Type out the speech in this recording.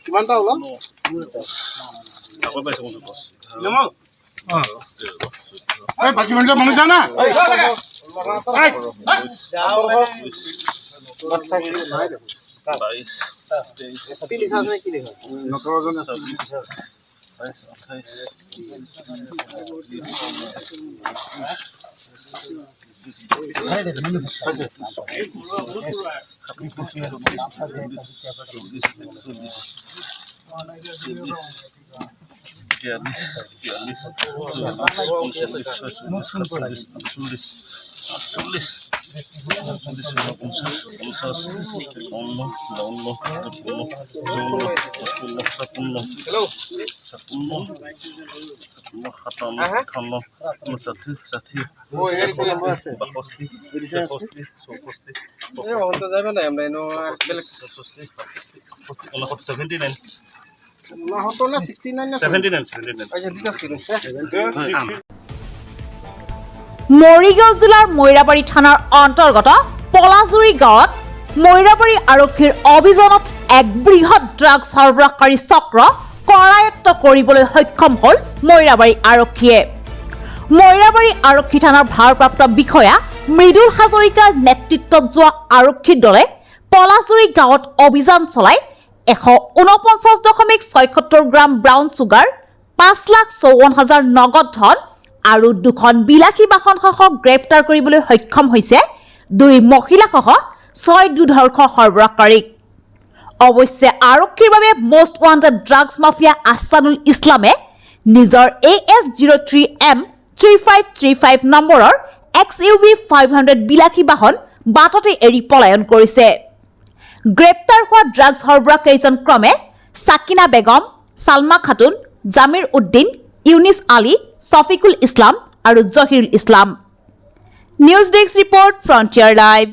কিমানটা ওলাল বাকী মানুহ মানুহ যা না মৰিগাঁও জিলাৰ মৈৰাবাৰী থানাৰ অন্তৰ্গত পলাজুৰি গাঁৱত মৈৰাবাৰী আৰক্ষীৰ অভিযানত এক বৃহৎ ড্ৰাগ সৰবৰাহকাৰী চক্ৰ কৰায়ত্ব কৰিবলৈ সক্ষম হ'ল মৈৰাবাৰী আৰক্ষীয়ে। মৈৰাবাৰী আৰক্ষী থানাৰ ভাৰপ্ৰাপ্ত বিষয়া মৃদুল হাজৰিকাৰ নেতৃত্বত যোৱা আৰক্ষীৰ দলে পলাজুৰি গাঁৱত অভিযান চলাই 149.76 গ্ৰাম ব্ৰাউন চুগাৰ, 5,54,000 নগদ ধন আৰু 2খন বিলাসী বাহনসহ গ্ৰেপ্তাৰ কৰিবলৈ সক্ষম হৈছে 2 মহিলাসহ 6 দুৰ্ধৰ্ষ সৰবৰাহকাৰীক। অৱশ্যে আৰক্ষীৰ বাবে most wanted drugs mafia Ahsanul ইছলামে নিজৰ AS03M3535 নম্বৰৰ XUV 500 বিলাসী বাহন বাটতে এৰি পলায়ন কৰিছে। গ্ৰেপ্তাৰ হোৱা ড্ৰাগছ সৰবৰাহকাৰীজন ক্ৰমে সাকিনা বেগম, সালমা খাতুন, জামিৰ উদ্দিন, ইউনিছ আলী, শফিকুল ইছলাম আৰু Zahirul Islam. News desk report, frontier live.